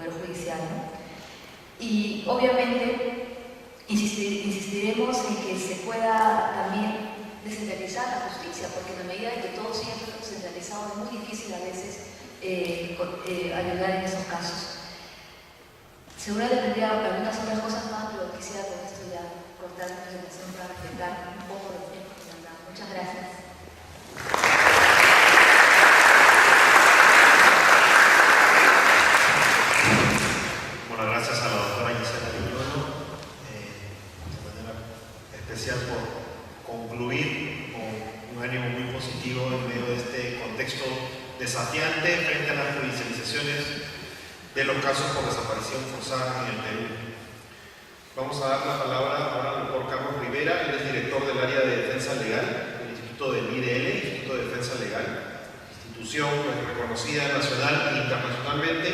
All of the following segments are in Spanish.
Poder Judicial, ¿no? Y obviamente insistiremos en que se pueda también descentralizar la justicia, porque en la medida en que todo sigue centralizado es muy difícil a veces ayudar en esos casos. Seguramente tendría algunas otras cosas más, pero quisiera con esto ya cortar mi presentación para respetar un poco del tiempo que me han dado. Muchas gracias. Bueno, gracias a la doctora Gisela Loyola, de manera especial por concluir con un ánimo muy positivo en medio de este contexto desafiante frente a las judicializaciones de los casos por desaparición forzada en el Perú. Vamos a dar la palabra ahora al doctor Carlos Rivera, él es director del área de defensa legal del Instituto del IDL, Instituto de Defensa Legal, institución reconocida nacional e internacionalmente,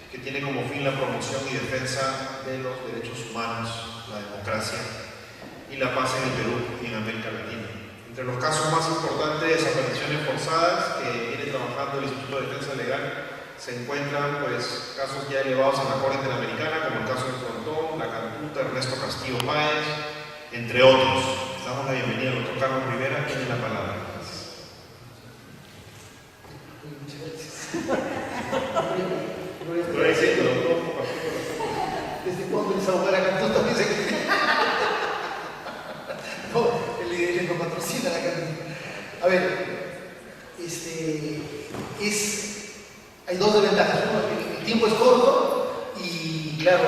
que tiene como fin la promoción y defensa de los derechos humanos, la democracia y la paz en el Perú y en América Latina. Entre los casos más importantes de desapariciones forzadas que viene trabajando el Instituto de Defensa Legal se encuentran pues casos ya elevados a la Corte Interamericana, como el caso de Frontón, La Cantuta, Ernesto Castillo Páez, entre otros. Damos la bienvenida al doctor Carlos Rivera, tiene la palabra. Muchas gracias. ¿Desde cuándo les ahogar a Cantuta? No, el IDL no patrocina la Cantuta. A ver, hay dos desventajas. Uno, el tiempo es corto y, claro,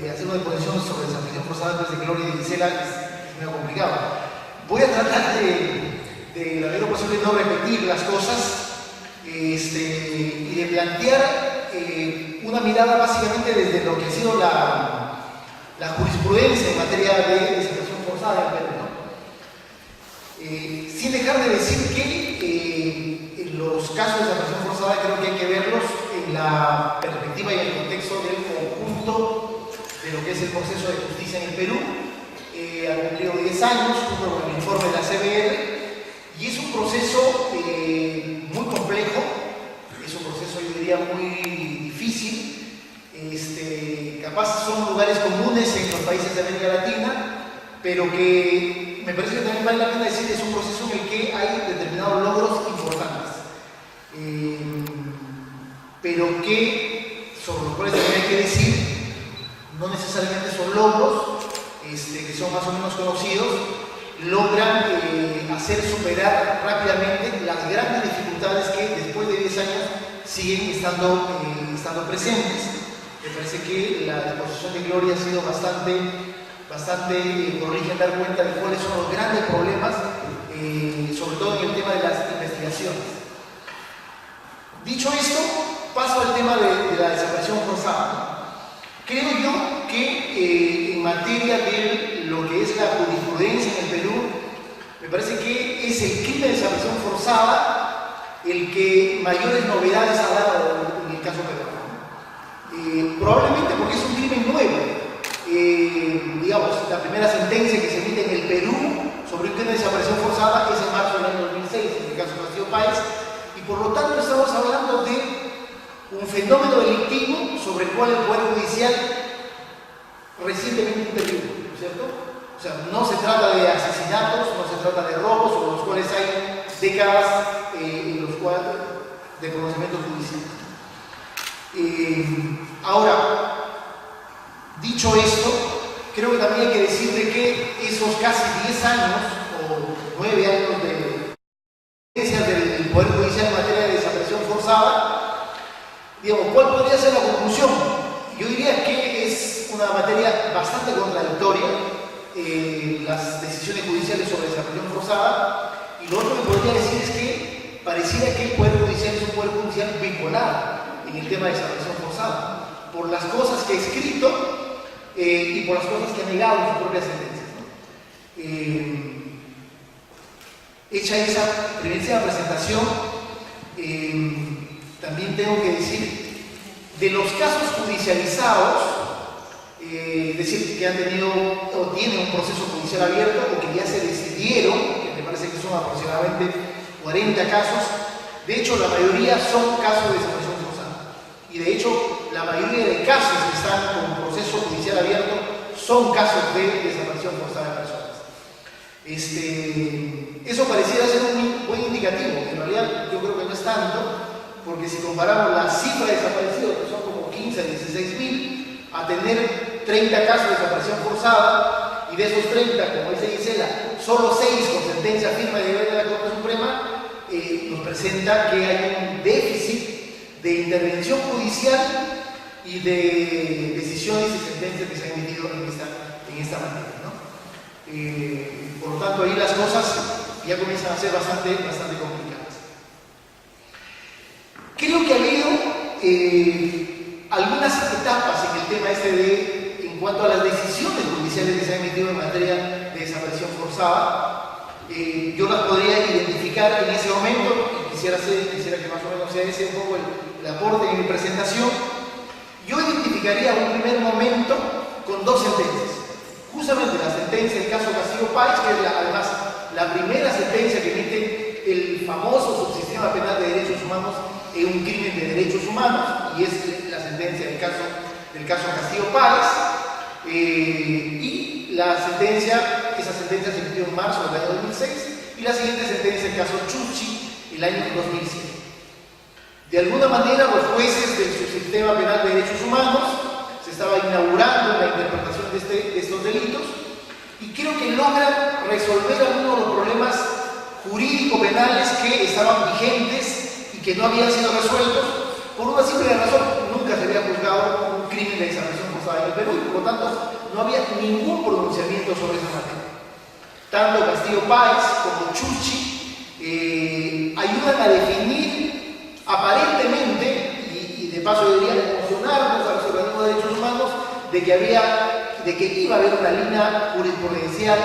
hacer una exposición sobre desaparición forzada antes de Gloria y Gisela es muy complicado. Voy a tratar de la medida posible no repetir las cosas y de plantear una mirada básicamente desde lo que ha sido la jurisprudencia en materia de desaparición forzada en Perú, ¿no? Sin dejar de decir que los casos de desaparición forzada creo que hay que verlos en la perspectiva y el contexto del conjunto de lo que es el proceso de justicia en el Perú. Ha cumplido 10 años junto con el informe de la CBR y es un proceso muy complejo, es un proceso yo diría muy difícil, capaz son lugares comunes en los países de América Latina, pero que me parece que también vale la pena decir que es un proceso en el que hay determinados logros importantes, pero que sobre los cuales también hay que decir no necesariamente son logros que son más o menos conocidos, logran hacer superar rápidamente las grandes dificultades que después de 10 años siguen estando presentes. Me parece que la exposición de Gloria ha sido bastante prolija en dar cuenta de cuáles son los grandes problemas, sobre todo en el tema de las investigaciones. Dicho esto, paso al tema de la desaparición forzada. Creo yo que en materia de lo que es la jurisprudencia en el Perú, me parece que es el crimen de desaparición forzada el que mayores novedades ha dado en el caso peruano. Probablemente porque es un crimen nuevo. Digamos, la primera sentencia que se emite en el Perú sobre el crimen de desaparición forzada es en marzo del año 2006, en el caso de Castillo Páez, y por lo tanto estamos hablando de un fenómeno delictivo sobre el cual el Poder Judicial recientemente intervino, ¿no es cierto? O sea, no se trata de asesinatos, no se trata de robos, sobre los cuales hay décadas en los cuales de conocimiento judicial. Ahora, dicho esto, creo que también hay que decir de que esos casi 10 años o 9 años de experiencia del Poder Judicial en materia de desaparición forzada, digamos, ¿cuál podría ser la conclusión? Yo diría que es una materia bastante contradictoria, las decisiones judiciales sobre desaparición forzada, y lo otro que podría decir es que pareciera que el Poder Judicial es un Poder Judicial bipolar en el tema de desaparición forzada, por las cosas que ha escrito y por las cosas que ha negado en sus propias sentencias, ¿no? Hecha esa primera presentación, también tengo que decir, de los casos judicializados, es decir, que han tenido o tienen un proceso judicial abierto o que ya se decidieron, que me parece que son aproximadamente 40 casos, de hecho la mayoría son casos de desaparición forzada. Y de hecho la mayoría de casos que están con proceso judicial abierto son casos de desaparición forzada de personas. Eso pareciera ser un buen indicativo, en realidad yo creo que no es tanto, porque si comparamos la cifra de desaparecidos, que son como 15 a 16 mil, a tener 30 casos de desaparición forzada, y de esos 30, como dice Gisela, solo 6 con sentencia firme de la Corte Suprema, nos presenta que hay un déficit de intervención judicial y de decisiones y sentencias que se han emitido en esta materia, ¿no? Por lo tanto, ahí las cosas ya comienzan a ser bastante complicadas. Creo que ha habido algunas etapas en el tema en cuanto a las decisiones judiciales que se han emitido en materia de desaparición forzada. Yo las podría identificar en ese momento, y quisiera que más o menos sea ese un poco el aporte en mi presentación. Yo identificaría un primer momento con 2 sentencias. Justamente la sentencia del caso Castillo-Páez, que es además la primera sentencia que emite el famoso subsistema penal de derechos humanos en un crimen de derechos humanos, y es la sentencia del caso Castillo-Páez, y esa sentencia se emitió en marzo del año 2006, y la siguiente sentencia del caso Chuchi, el año 2007. De alguna manera, los jueces del subsistema penal de derechos humanos se estaba inaugurando la interpretación de estos delitos, y creo que logran resolver algunos de los problemas jurídico-penales que estaban vigentes y que no habían sido resueltos por una simple razón: nunca se había juzgado un crimen de desaparición forzada en el Perú, y por lo tanto no había ningún pronunciamiento sobre esa materia. Tanto Castillo-Páez como Chuchi ayudan a definir aparentemente, y de paso deberían emocionarnos a los organismos de derechos humanos, de que iba a haber una línea jurisprudencial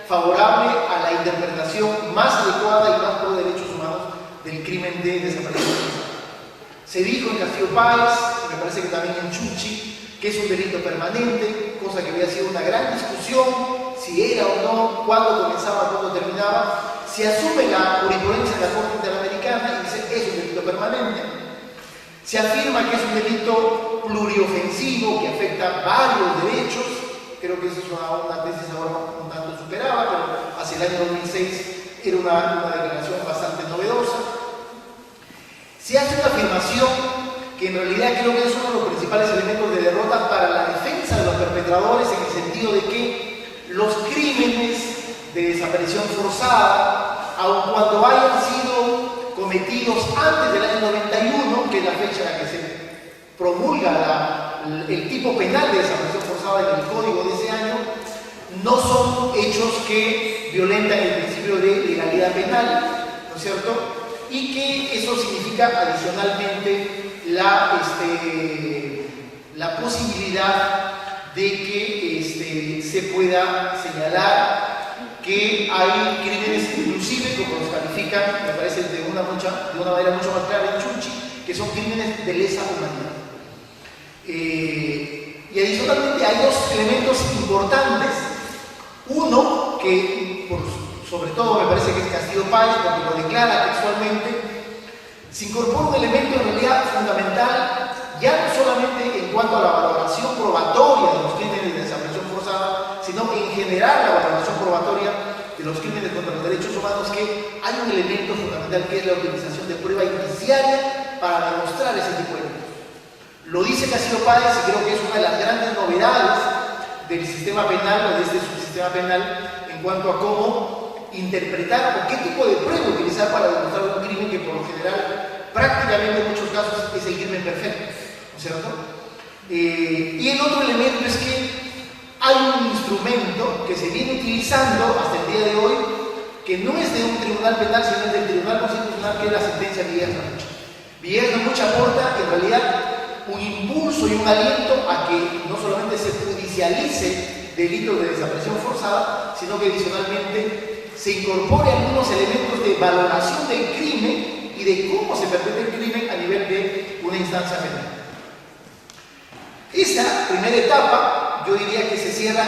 favorable a la interpretación más adecuada y más pro derechos humanos del crimen de desaparición forzada. Se dijo en Castillo-Páez, y me parece que también en Chuchi, que es un delito permanente, cosa que había sido una gran discusión, si era o no, cuándo comenzaba, cuándo terminaba. Se asume la jurisprudencia de la Corte Interamericana y dice que es un delito permanente. Se afirma que es un delito pluriofensivo que afecta varios derechos. Creo que esa es una tesis ahora un tanto superada, pero hacia el año 2006 era una declaración bastante novedosa. Se hace una afirmación que en realidad creo que es uno de los principales elementos de derrota para la defensa de los perpetradores, en el sentido de que los crímenes de desaparición forzada, aun cuando hayan sido cometidos antes del año 91, que es la fecha en la que se promulga el tipo penal de desaparición forzada en el código de ese año, no son hechos que violentan el principio de legalidad penal, ¿no es cierto? Y que eso significa adicionalmente la posibilidad de que se pueda señalar que hay crímenes, inclusive como los califican, me parece de una manera mucho más clara en Chuchi, que son crímenes de lesa humanidad. Y adicionalmente hay 2 elementos importantes. Uno, que sobre todo me parece que es Castillo-Páez, porque lo declara textualmente, se incorpora un elemento en realidad fundamental, ya no solamente en cuanto a la valoración probatoria de los crímenes de desaparición forzada, sino en general la valoración probatoria de los crímenes contra los derechos humanos, que hay un elemento fundamental que es la utilización de prueba indiciaria para demostrar ese tipo de delitos. Lo dice Castillo-Páez, y creo que es una de las grandes novedades del sistema penal o de este subsistema penal en cuanto a cómo interpretar o qué tipo de prueba utilizar para demostrar un crimen que por lo general, prácticamente en muchos casos, es el crimen perfecto, ¿no es cierto? Y el otro elemento es que hay un instrumento que se viene utilizando hasta el día de hoy, que no es de un tribunal penal, sino es del Tribunal Constitucional, que es la sentencia Villegas-Namucha. Villegas-Namucha aporta en realidad un impulso y un aliento a que no solamente se judicialice delitos de desaparición forzada, sino que adicionalmente se incorpore algunos elementos de valoración del crimen y de cómo se perpetra el crimen a nivel de una instancia penal. Esta primera etapa, yo diría que se cierra,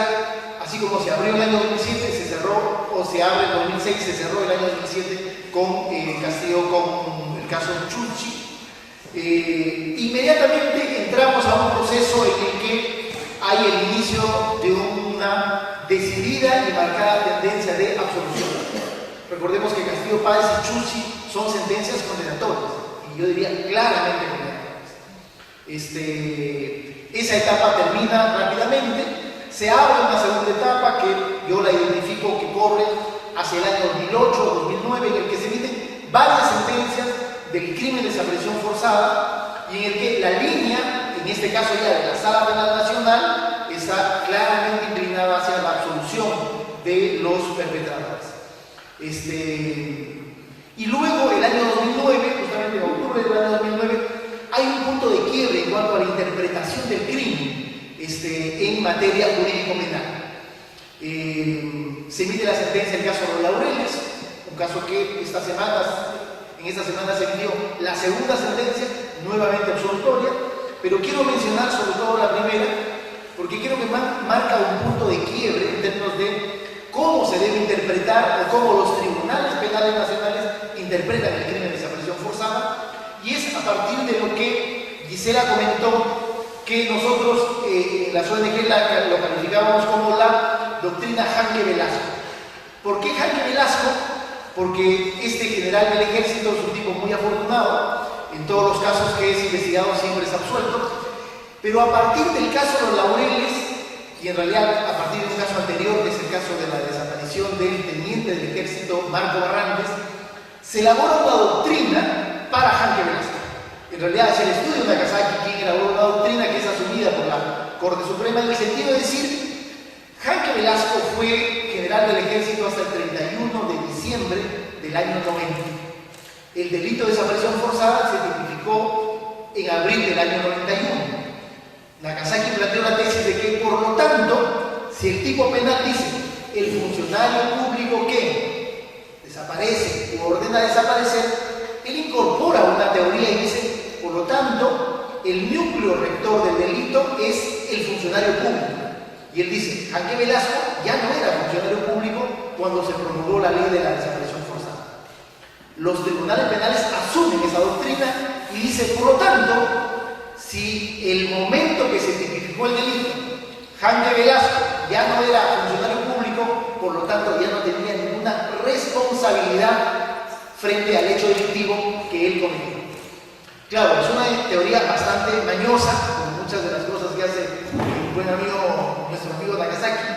así como se abrió el año 2007, se cerró, o se abre en 2006, se cerró el año 2007 con Castillo, con el caso Chuchi. Inmediatamente entramos entramos a un proceso en el que hay el inicio de una decidida y marcada tendencia de absolución. Recordemos que Castillo Páez y Chuchi son sentencias condenatorias, y yo diría claramente condenatorias. Esa etapa termina rápidamente, se abre una segunda etapa que yo la identifico que corre hacia el año 2008 o 2009, en el que se emiten varias sentencias del crimen de desaparición forzada y en el que la línea, en este caso ya de la Sala Penal Nacional, está claramente inclinada hacia la absolución de los perpetradores. Y luego, el año 2009, justamente en octubre del año 2009, hay un punto de quiebre en cuanto a la interpretación del crimen en materia jurídico-penal. Se emite la sentencia en el caso de Laureles, un caso que en esta semana se emitió la segunda sentencia, nuevamente absolutoria, pero quiero mencionar sobre todo la primera, porque creo que marca un punto de quiebre en términos de cómo se debe interpretar o cómo los tribunales penales nacionales interpretan el crimen de desaparición forzada, y es a partir de lo que Gisela comentó, que nosotros en las ONG lo calificábamos como la doctrina Janque Velasco. ¿Por qué Janque Velasco? Porque este general del ejército es un tipo muy afortunado, en todos los casos que es investigado siempre es absuelto, pero a partir del caso de los Laureles, y en realidad a partir de un caso anterior, que es el caso de la desaparición del teniente del ejército Marco Barrantes, se elabora una doctrina para Janque Velasco. En realidad es el estudio de Nagasaki quien elaboró una doctrina que es asumida por la Corte Suprema, en el sentido de decir, Janque Velasco fue general del ejército hasta el 31 de diciembre del año 90. El delito de desaparición forzada se tipificó en abril del año 91. Nagasaki planteó la tesis de que, por lo tanto, si el tipo penal dice el funcionario público que desaparece o ordena desaparecer, él incorpora una teoría y dice, por lo tanto, el núcleo rector del delito es el funcionario público. Y él dice, Janque Velasco ya no era funcionario público cuando se promulgó la ley de la desaparición forzada. Los tribunales penales asumen esa doctrina y dicen, por lo tanto, si el momento que se tipificó el delito, Janque Velasco ya no era funcionario público, por lo tanto ya no tenía ninguna responsabilidad frente al hecho delictivo que él cometió. Claro, es una teoría bastante mañosa, como muchas de las cosas que hace el buen amigo, nuestro amigo Nagasaki,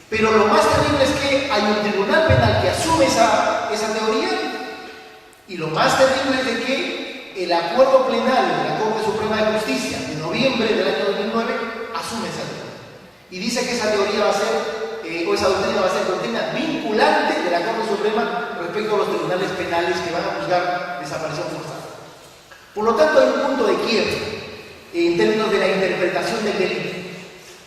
pero lo más terrible es que hay un tribunal penal que asume esa teoría, y lo más terrible es de que el acuerdo plenario de la Corte Suprema de Justicia de noviembre del año 2009 asume esa teoría y dice que esa teoría va a ser o esa doctrina va a ser doctrina vinculante de la Corte Suprema respecto a los tribunales penales que van a juzgar desaparición forzada. Por lo tanto, hay un punto de quiebre en términos de la interpretación del delito.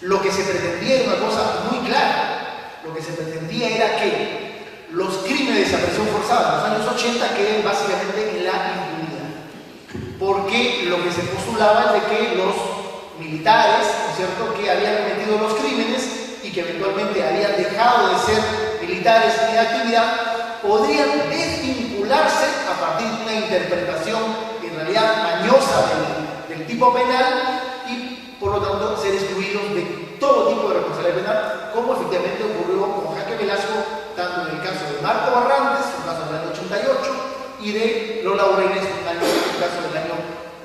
Lo que se pretendía era una cosa muy clara. Lo que se pretendía era que los crímenes de desaparición forzada en los años 80 queden básicamente en la impunidad. Porque lo que se postulaba es de que los militares, ¿no es cierto?, que habían cometido los crímenes y que eventualmente habían dejado de ser militares en actividad, podrían desvincularse a partir de una interpretación en realidad mañosa del tipo penal y por lo tanto ser excluidos de todo tipo de responsabilidad penal, como efectivamente ocurrió con Janque Velasco, tanto en el caso de Marco Barrantes, un caso del año 88, y de los Laureles, un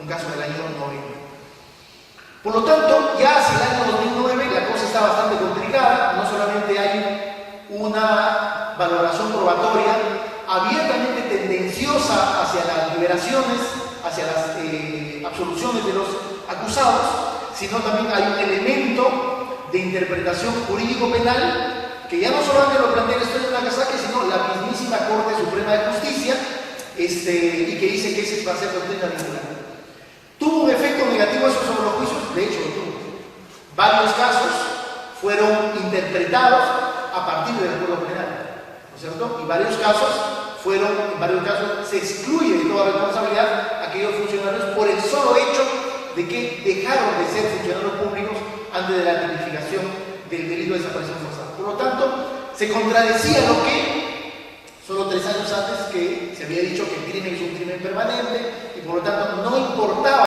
caso del año 90. Por lo tanto, ya hacia el año 2009 la cosa está bastante complicada. No solamente hay una valoración probatoria abiertamente tendenciosa hacia las liberaciones, hacia las absoluciones de los acusados, sino también hay un elemento de interpretación jurídico-penal que ya no solamente lo plantea el estudio de Nagasaki, sino la mismísima Corte Suprema de Justicia, y que dice que ese va a ser doctrina vinculante. ¿Tuvo un efecto negativo eso sobre los juicios? De hecho, lo tuvo. Varios casos fueron interpretados a partir del acuerdo penal, ¿no es cierto? Y en varios casos se excluye de toda responsabilidad a aquellos funcionarios por el solo hecho de que dejaron de ser funcionarios públicos antes de la tipificación del delito de desaparición forzada. Por lo tanto, se contradecía lo que solo 3 años antes que se había dicho que el crimen es un crimen permanente y por lo tanto no importaba